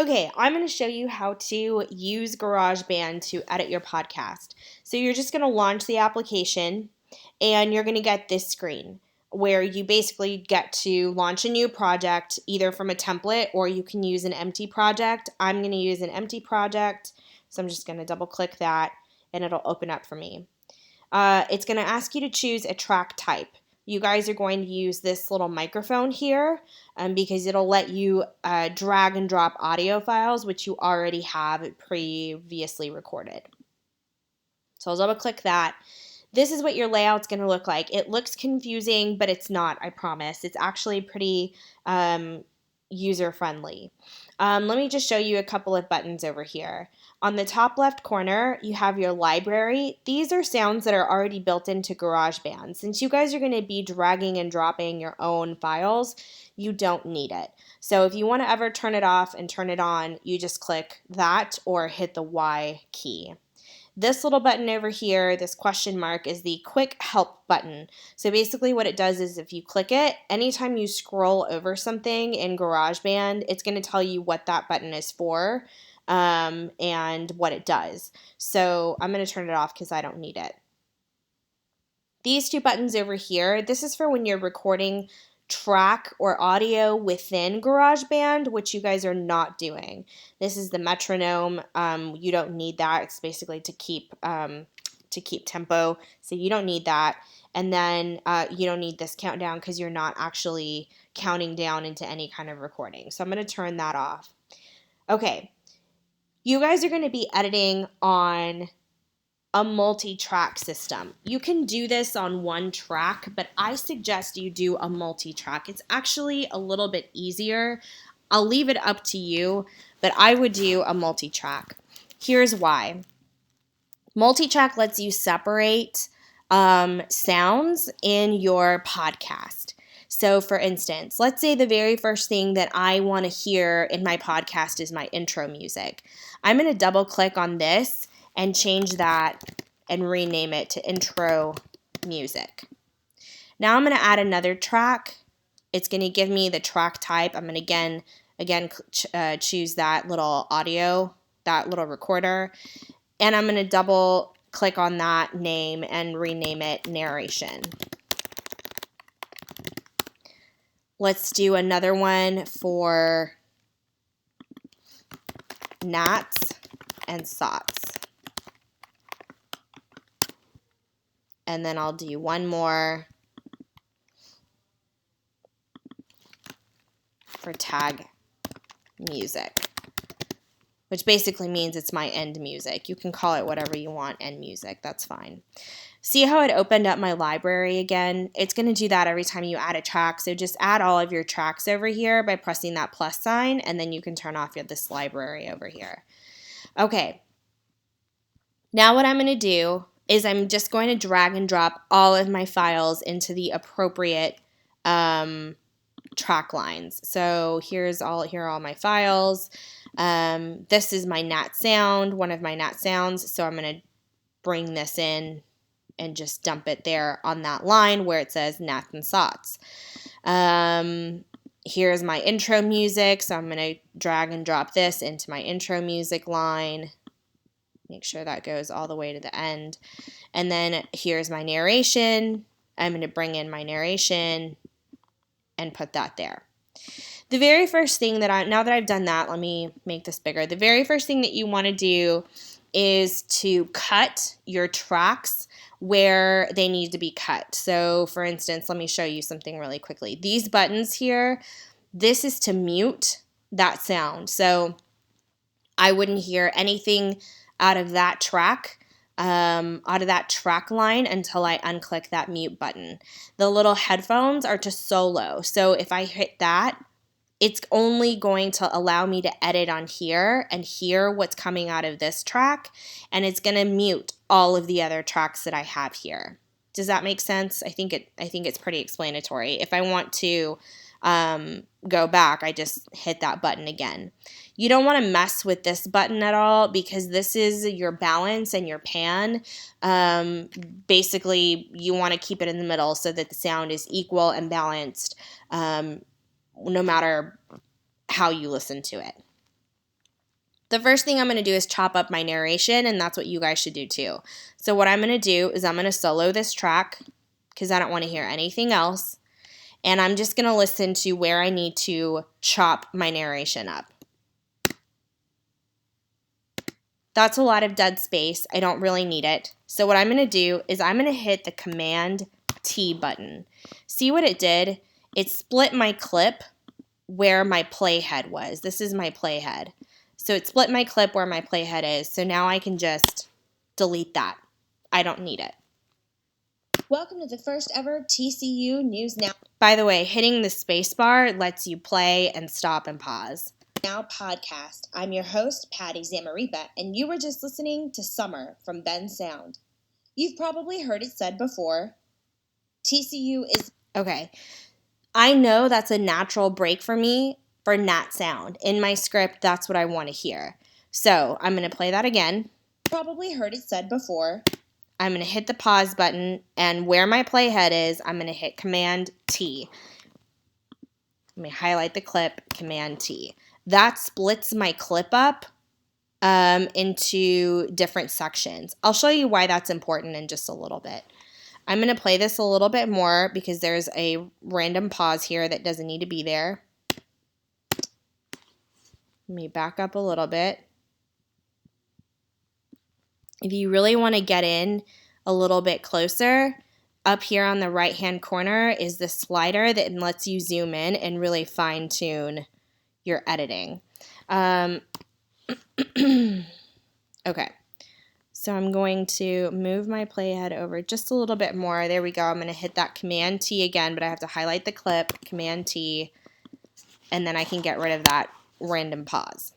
Okay, I'm going to show you how to use GarageBand to edit your podcast. So you're just going to launch the application and you're going to get this screen where you basically get to launch a new project either from a template or you can use an empty project. I'm going to use an empty project, so I'm just going to double click that and it'll open up for me. It's going to ask you to choose a track type. You guys are going to use this little microphone here because it'll let you drag and drop audio files, which you already have previously recorded. So I'll double click that. This is what your layout's going to look like. It looks confusing, but it's not, I promise. It's actually pretty user-friendly. Let me just show you a couple of buttons over here. On the top left corner, you have your library. These are sounds that are already built into GarageBand. Since you guys are going to be dragging and dropping your own files, you don't need it. So if you want to ever turn it off and turn it on, you just click that or hit the Y key. This little button over here, this question mark, is the quick help button. So basically what it does is if you click it, anytime you scroll over something in GarageBand, it's going to tell you what that button is for and what it does. So I'm going to turn it off because I don't need it. These two buttons over here, this is for when you're recording track or audio within GarageBand, which you guys are not doing. This is the metronome. You don't need that. It's basically to keep tempo, so you don't need that. And then you don't need this countdown because you're not actually counting down into any kind of recording. So I'm going to turn that off. Okay, you guys are going to be editing on a multi-track system. You can do this on one track, but I suggest you do a multi-track. It's actually a little bit easier. I'll leave it up to you, but I would do a multi-track. Here's why. Multi-track lets you separate sounds in your podcast. So for instance, let's say the very first thing that I want to hear in my podcast is my intro music. I'm going to double click on this and change that and rename it to intro music. Now I'm going to add another track. It's going to give me the track type. I'm going to again choose that little audio, that little recorder, and I'm going to double click on that name and rename it narration. Let's do another one for gnats and sots. And then I'll do one more for tag music, which basically means it's my end music. You can call it whatever you want, end music, that's fine. See how it opened up my library again? It's going to do that every time you add a track, so just add all of your tracks over here by pressing that plus sign, and then you can turn off this library over here. Okay, now what I'm going to do is I'm just going to drag and drop all of my files into the appropriate track lines. So here are all my files. This is my gnat sound, one of my gnat sounds. So I'm going to bring this in and just dump it there on that line where it says gnats and sots. Here's my intro music. So I'm going to drag and drop this into my intro music line. Make sure that goes all the way to the end. And then here's my narration. I'm going to bring in my narration and put that there. The very first thing now that I've done that, let me make this bigger. The very first thing that you want to do is to cut your tracks where they need to be cut. So for instance, let me show you something really quickly. These buttons here, this is to mute that sound. So I wouldn't hear anything out of that track line until I unclick that mute button. The little headphones are to solo. So if I hit that, it's only going to allow me to edit on here and hear what's coming out of this track, and it's going to mute all of the other tracks that I have here. Does that make sense? I think it's pretty explanatory. If I want to go back, I just hit that button again. You don't want to mess with this button at all because this is your balance and your pan. Basically, you want to keep it in the middle so that the sound is equal and balanced no matter how you listen to it. The first thing I'm going to do is chop up my narration, and that's what you guys should do too. So what I'm going to do is I'm going to solo this track because I don't want to hear anything else. And I'm just going to listen to where I need to chop my narration up. That's a lot of dead space. I don't really need it. So what I'm going to do is I'm going to hit the Command T button. See what it did? It split my clip where my playhead was. This is my playhead. So it split my clip where my playhead is. So now I can just delete that. I don't need it. Welcome to the first ever TCU News Now. By the way, hitting the space bar lets you play and stop and pause. Now podcast. I'm your host, Patty Zamaripa, and you were just listening to Summer from Ben Sound. You've probably heard it said before, TCU is... Okay, I know that's a natural break for me for Nat Sound. In my script, that's what I want to hear. So I'm going to play that again. Probably heard it said before. I'm going to hit the pause button, and where my playhead is, I'm going to hit Command T. Let me highlight the clip, Command T. That splits my clip up into different sections. I'll show you why that's important in just a little bit. I'm going to play this a little bit more because there's a random pause here that doesn't need to be there. Let me back up a little bit. If you really want to get in a little bit closer, up here on the right-hand corner is the slider that lets you zoom in and really fine-tune your editing. Okay, so I'm going to move my playhead over just a little bit more. There we go. I'm going to hit that Command T again, but I have to highlight the clip, Command T, and then I can get rid of that random pause.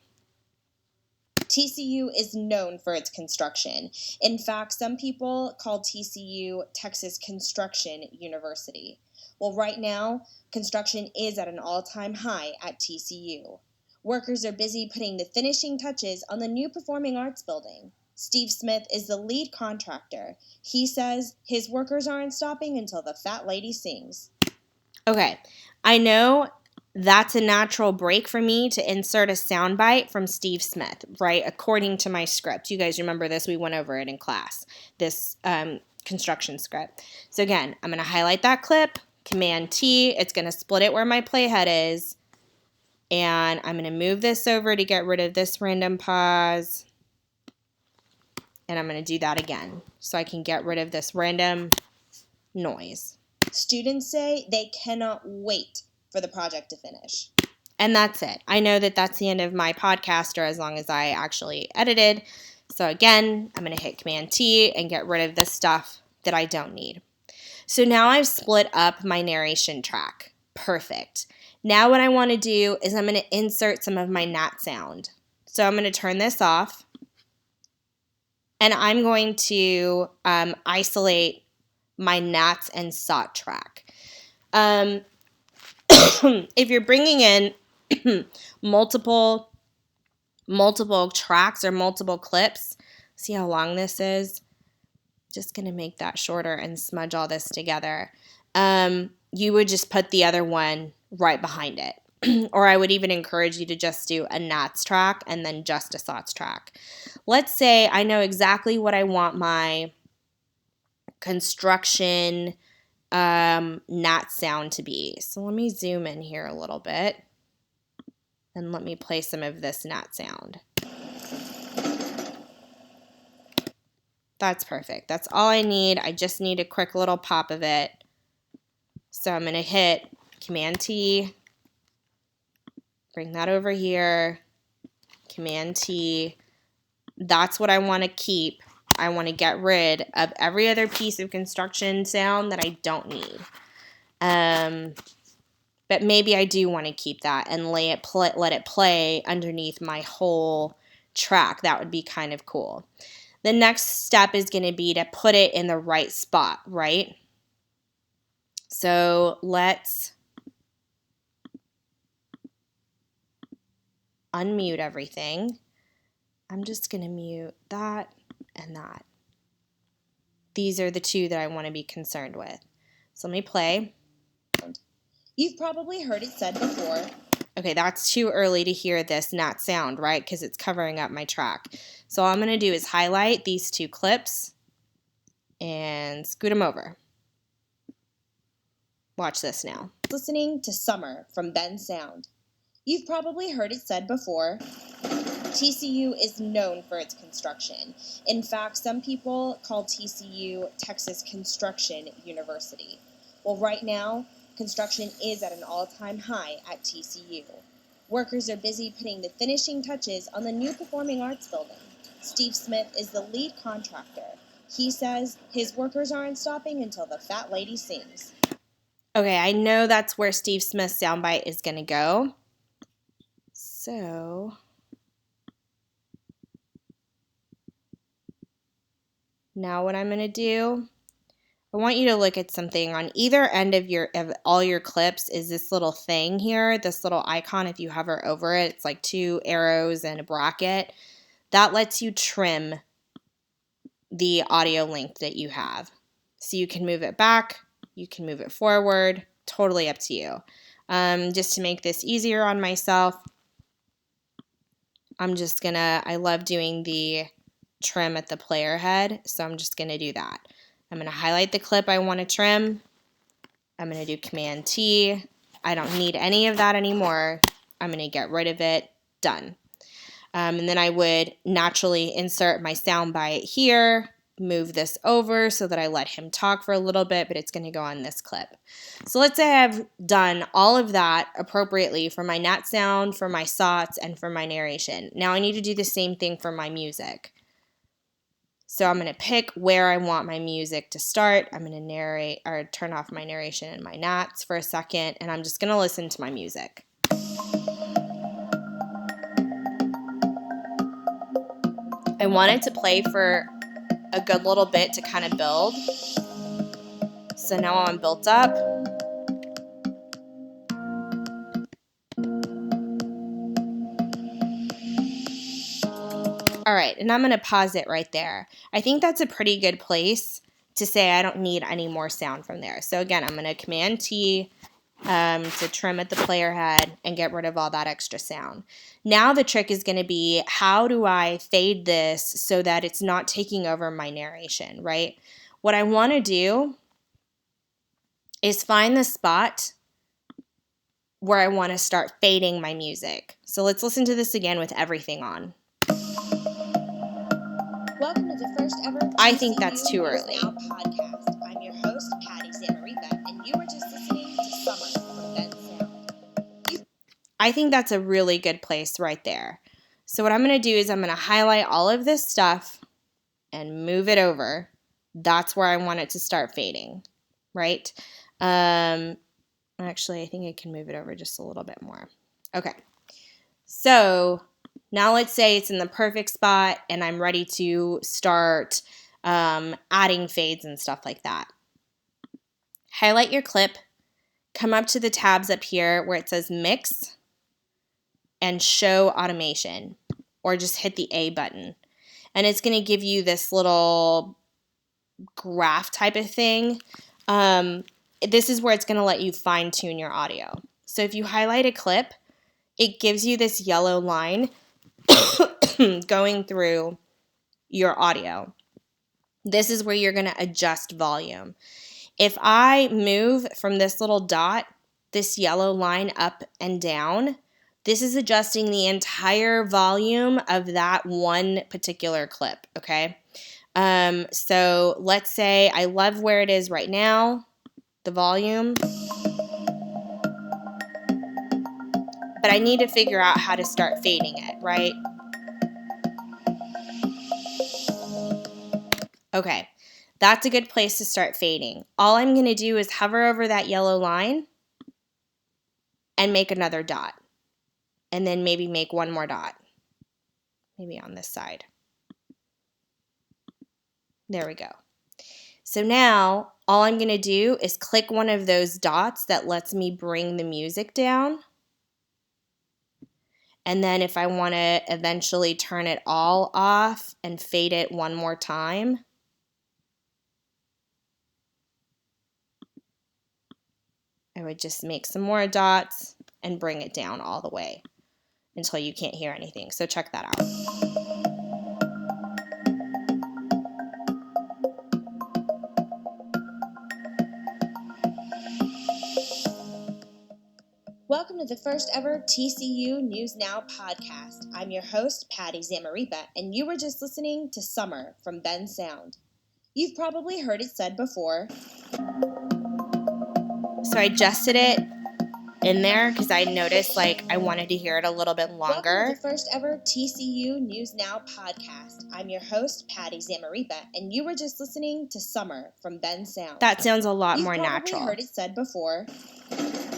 TCU is known for its construction. In fact, some people call TCU Texas Construction University. Well, right now, construction is at an all-time high at TCU. Workers are busy putting the finishing touches on the new Performing Arts building. Steve Smith is the lead contractor. He says his workers aren't stopping until the fat lady sings. Okay, I know that's a natural break for me to insert a soundbite from Steve Smith, right? According to my script. You guys remember this? We went over it in class, this construction script. So again, I'm going to highlight that clip, Command T. It's going to split it where my playhead is. And I'm going to move this over to get rid of this random pause. And I'm going to do that again so I can get rid of this random noise. Students say they cannot wait for the project to finish. And that's it. I know that that's the end of my podcast, or as long as I actually edited. So again, I'm going to hit Command T and get rid of this stuff that I don't need. So now I've split up my narration track. Perfect. Now what I want to do is I'm going to insert some of my Nat sound. So I'm going to turn this off. And I'm going to isolate my Nats and SOT track. If you're bringing in multiple tracks or multiple clips, see how long this is? Just going to make that shorter and smudge all this together. You would just put the other one right behind it. Or I would even encourage you to just do a Nats track and then just a SOTs track. Let's say I know exactly what I want my construction Nat sound to be. So let me zoom in here a little bit and let me play some of this Nat sound. That's perfect. That's all I need. I just need a quick little pop of it. So I'm going to hit Command T, bring that over here, Command T. That's what I want to keep. I want to get rid of every other piece of construction sound that I don't need. But maybe I do want to keep that and let it play underneath my whole track. That would be kind of cool. The next step is going to be to put it in the right spot, right? So let's unmute everything. I'm just going to mute that and that. These are the two that I want to be concerned with. So let me play. You've probably heard it said before, Okay, that's too early to hear this not sound, right? Because it's covering up my track. So all I'm going to do is highlight these two clips and scoot them over. Watch this now. Listening to Summer from Ben Sound. You've probably heard it said before, TCU is known for its construction. In fact, some people call TCU Texas Construction University. Well, right now, construction is at an all-time high at TCU. Workers are busy putting the finishing touches on the new Performing Arts building. Steve Smith is the lead contractor. He says his workers aren't stopping until the fat lady sings. Okay, I know that's where Steve Smith's soundbite is going to go. So now what I'm going to do, I want you to look at something on either end of all your clips is this little thing here, this little icon. If you hover over it, it's like two arrows and a bracket. That lets you trim the audio length that you have. So you can move it back, you can move it forward, totally up to you. Just to make this easier on myself, I love doing the trim at the player head, so I'm just gonna do that. I'm gonna highlight the clip I want to trim. I'm gonna do Command T. I don't need any of that anymore. I'm gonna get rid of it. Done. And then I would naturally insert my soundbite here, move this over so that I let him talk for a little bit, but it's going to go on this clip. So let's say I've done all of that appropriately for my nat sound, for my sots, and for my narration. Now I need to do the same thing for my music. So I'm going to pick where I want my music to start. I'm going to narrate or turn off my narration and my nats for a second, and I'm just going to listen to my music. I want it to play for a good little bit to kind of build. So now I'm built up. All right, and I'm going to pause it right there. I think that's a pretty good place to say I don't need any more sound from there. So again, I'm going to Command T to trim at the player head and get rid of all that extra sound. Now the trick is going to be, how do I fade this so that it's not taking over my narration, right? What I want to do is find the spot where I want to start fading my music. So let's listen to this again with everything on. Welcome to the first ever I think that's too early. Now podcast. I'm your host, Patty Samarica, and you are just listening to Summer from Ben Sound. I think that's a really good place right there. So what I'm going to do is I'm going to highlight all of this stuff and move it over. That's where I want it to start fading, right? Actually, I think I can move it over just a little bit more. Okay. So now let's say it's in the perfect spot and I'm ready to start adding fades and stuff like that. Highlight your clip, come up to the tabs up here where it says Mix and Show Automation, or just hit the A button. And it's going to give you this little graph type of thing. This is where it's going to let you fine tune your audio. So if you highlight a clip, it gives you this yellow line going through your audio. This is where you're going to adjust volume. If I move from this little dot, this yellow line up and down, this is adjusting the entire volume of that one particular clip, okay? So let's say I love where it is right now, the volume, but I need to figure out how to start fading it, right? Okay, that's a good place to start fading. All I'm going to do is hover over that yellow line and make another dot. And then maybe make one more dot. Maybe on this side. There we go. So now all I'm going to do is click one of those dots that lets me bring the music down. And then if I want to eventually turn it all off and fade it one more time, I would just make some more dots and bring it down all the way until you can't hear anything. So check that out. Welcome to the first ever TCU News Now podcast. I'm your host, Patty Zamaripa, and you were just listening to Summer from Bend Sound. You've probably heard it said before. So I adjusted it in there because I noticed I wanted to hear it a little bit longer. Welcome to the first ever TCU News Now podcast. I'm your host, Patty Zamaripa, and you were just listening to Summer from Bend Sound. That sounds a lot more natural. You've probably heard it said before.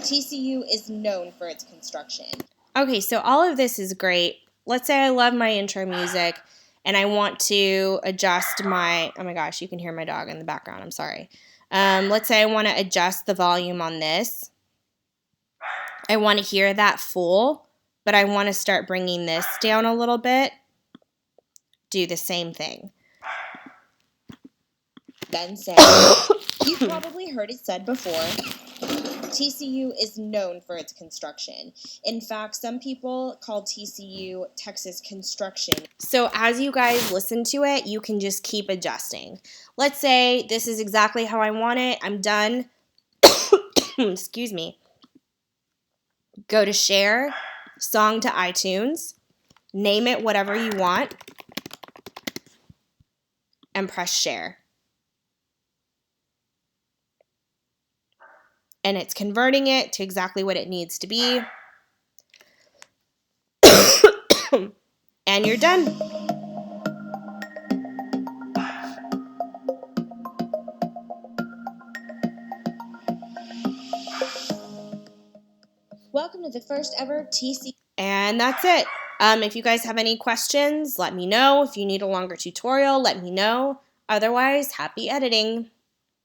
TCU is known for its construction. Okay, so all of this is great. Let's say I love my intro music and I want to adjust my, oh my gosh, you can hear my dog in the background, I'm sorry. Let's say I want to adjust the volume on this. I want to hear that full, but I want to start bringing this down a little bit. Do the same thing. Then say, you've probably heard it said before. TCU is known for its construction. In fact, some people call TCU Texas Construction. So as you guys listen to it, you can just keep adjusting. Let's say this is exactly how I want it. I'm done. Excuse me. Go to share, song to iTunes, name it whatever you want, and press share. And it's converting it to exactly what it needs to be. And you're done. Welcome to the first ever TC. And that's it. If you guys have any questions, let me know. If you need a longer tutorial, let me know. Otherwise, happy editing.